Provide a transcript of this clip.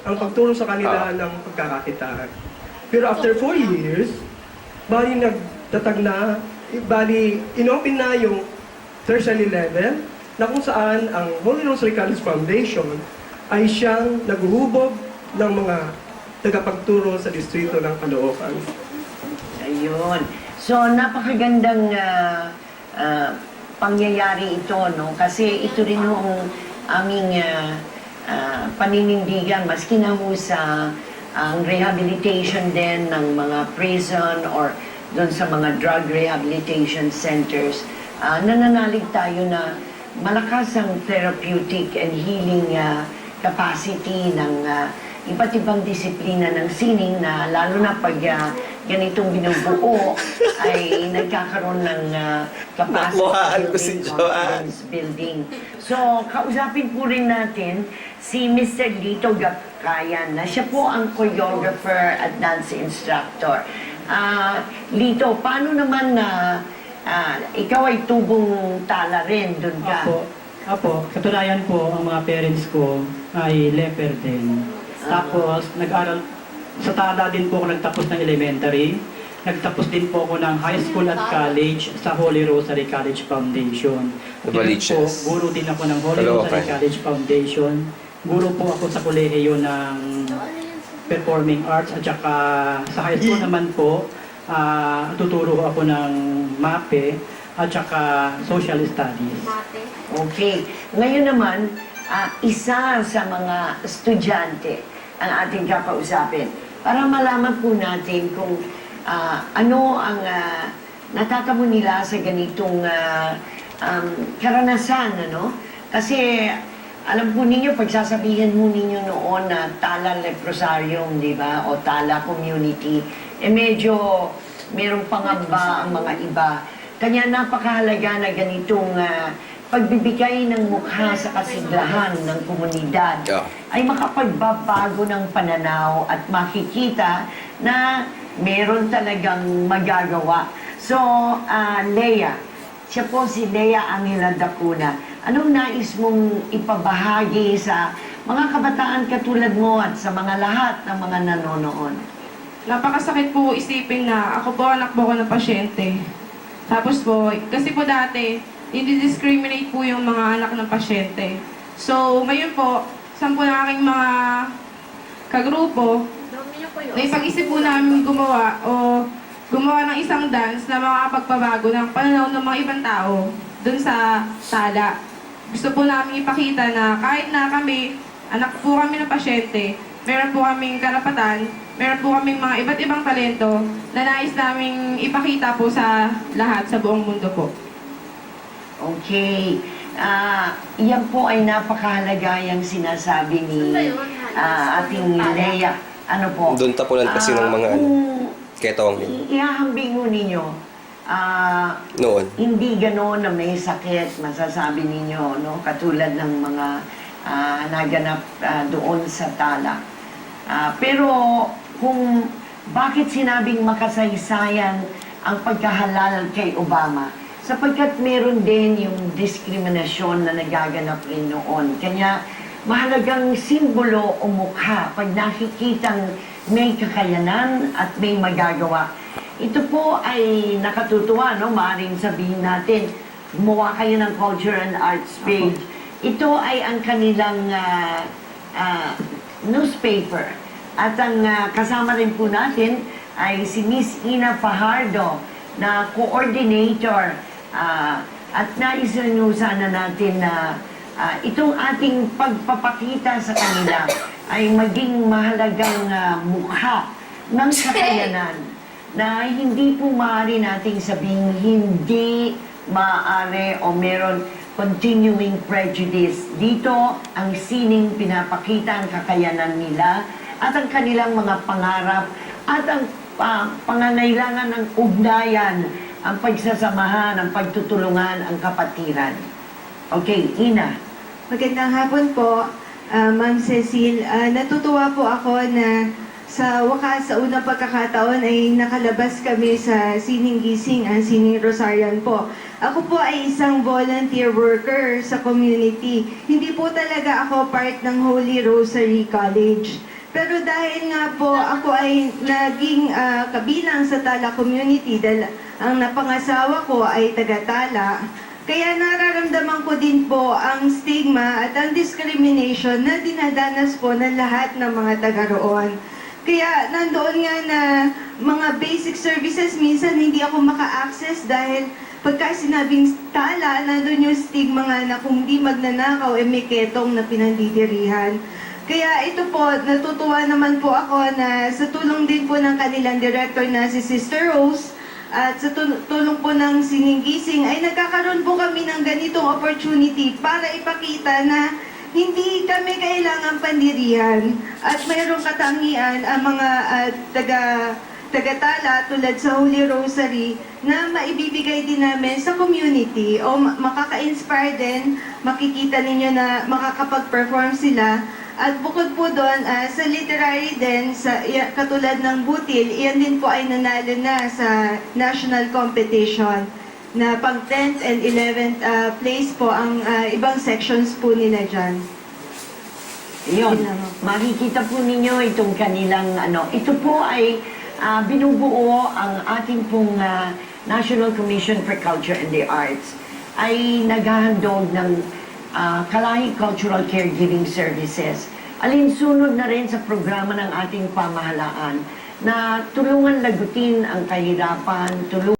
ang pagtulong sa kanila ng pagkakakitaan. Pero after 4 years, bali nagtatag na, bali inopen na yung tertiary level na kung saan ang Holy Rosary College Foundation ay siyang naghuhubog ng mga tagapagturo sa distrito ng Caloocan. Ayun. So, napakagandang pangyayari ito, no? Kasi ito rin ang aming paninindigan, maski na ho sa ang rehabilitation din ng mga prison or doon sa mga drug rehabilitation centers. Nananalig tayo na malakas ang therapeutic and healing capacity ng iba't ibang disiplina ng sining na lalo na pag ganitong binubuo ay nagkakaroon ng capacity building. So, kausapin po rin natin si Mr. Lito Gapkayan na siya po ang choreographer at dance instructor. Lito, paano naman na ikaw ay tubong tala rin doon ka? Apo, katunayan po ang mga parents ko ay leper din. Tapos, nag-aral, sa Tala din po ako nagtapos ng elementary. Nagtapos din po ako ng high school at college sa Holy Rosary College Foundation. Po, guro din ako ng Holy Rosary College Foundation. Guro po ako sa kolehiyo ng performing arts at saka sa high school naman po, tuturo ako ng MAPE at saka social studies. Okay. Ngayon naman, isa sa mga estudyante ang ating kakausapin para malaman po natin kung ano ang natatamo nila sa ganitong karanasan, ano? Kasi alam po ninyo, pagsasabihin mo ninyo noon na Tala Leprosarium, di ba? O Tala Community, medyo merong pangamba ang mga iba. Kanya napakahalaga na ganitong pagbibigay ng mukha sa kasiglahan ng komunidad ay makapagbabago ng pananaw at makikita na meron talagang magagawa. So, Lea, siya po si Lea Angela Dacuna. Anong nais mong ipabahagi sa mga kabataan katulad mo at sa mga lahat ng mga nanonood? Napakasakit po isipin na ako po anak po ako ng pasyente. Tapos po, kasi po dati, i-discriminate po yung mga anak ng pasyente. So, ngayon po, sampu ng aking mga kagrupo, naipag-isip po namin gumawa ng isang dance na makakapagpabago ng pananaw ng mga ibang tao dun sa Tala. Gusto po namin ipakita na kahit na kami, anak po kami ng pasyente, meron po kaming karapatan, meron po kaming mga iba't ibang talento na nais naming ipakita po sa lahat, sa buong mundo po. Okay. Yan po ay napakahalaga yung sinasabi ni ating Lea. Ano po? Doon tapunan kasi ng mga ketong. Ihahambing mo ninyo, Noon. hindi gano'n na may sakit, masasabi ninyo, no? Katulad ng mga naganap doon sa Tala. Pero kung bakit sinabing makasaysayan ang pagkahalal kay Obama, sapagkat meron din yung diskriminasyon na nagaganap rin noon. Kanya mahalagang simbolo o mukha pag nakikitang may kakayanan at may magagawa. Ito po ay nakatutuwa, no? Maaaring sabihin natin, gumawa kayo ng Culture and Arts page. Ito ay ang kanilang newspaper. At ang kasama rin po natin ay si Miss Ina Fajardo na coordinator. At nais rin sana natin na itong ating pagpapakita sa kanila ay maging mahalagang mukha ng kakayanan na hindi po maaari nating sabihin hindi maaari o meron continuing prejudice. Dito, ang sining pinapakita ang kakayanan nila at ang kanilang mga pangarap at ang pangangailangan ng ugnayan, ang pagsasamahan, ang pagtutulungan, ang kapatiran. Okay, Ina. Magandang hapon po, Ma'am Cecil. Natutuwa po ako na sa wakas, sa unang pagkakataon ay nakalabas kami sa Sining Gising, ang Sining Rosarian po. Ako po ay isang volunteer worker sa community. Hindi po talaga ako part ng Holy Rosary College. Pero dahil nga po ako ay naging kabilang sa Tala community dahil ang napangasawa ko ay taga-Tala, kaya nararamdaman ko din po ang stigma at ang discrimination na dinadanas po ng lahat ng mga taga roon. Kaya nandoon nga na mga basic services, minsan hindi ako maka-access dahil pagka sinabing Tala, nandun yung stigma nga na kung di magnanakaw, may ketong na pinandidirihan. Kaya ito po, natutuwa naman po ako na sa tulong din po ng kanilang director na si Sister Rose at sa tulong po ng Sining Gising ay nagkakaroon po kami ng ganitong opportunity para ipakita na hindi kami kailangan pandirihan at mayroong katangian ang mga taga-Tala tulad sa Holy Rosary na maibibigay din namin sa community o makaka-inspire din, makikita ninyo na makakapag-perform sila. At bukod po doon, sa literary din, katulad ng Butil, iyan din po ay nanalo na sa national competition na pang 10th and 11th place po ang ibang sections po nila dyan. Yun, makikita po ninyo itong kanilang ito po ay binubuo ang ating pong National Commission for Culture and the Arts ay naghahandog ng Kalahi Cultural Caregiving Services. Alinsunod na rin sa programa ng ating pamahalaan na tulungan lagutin ang kahirapan, tulungan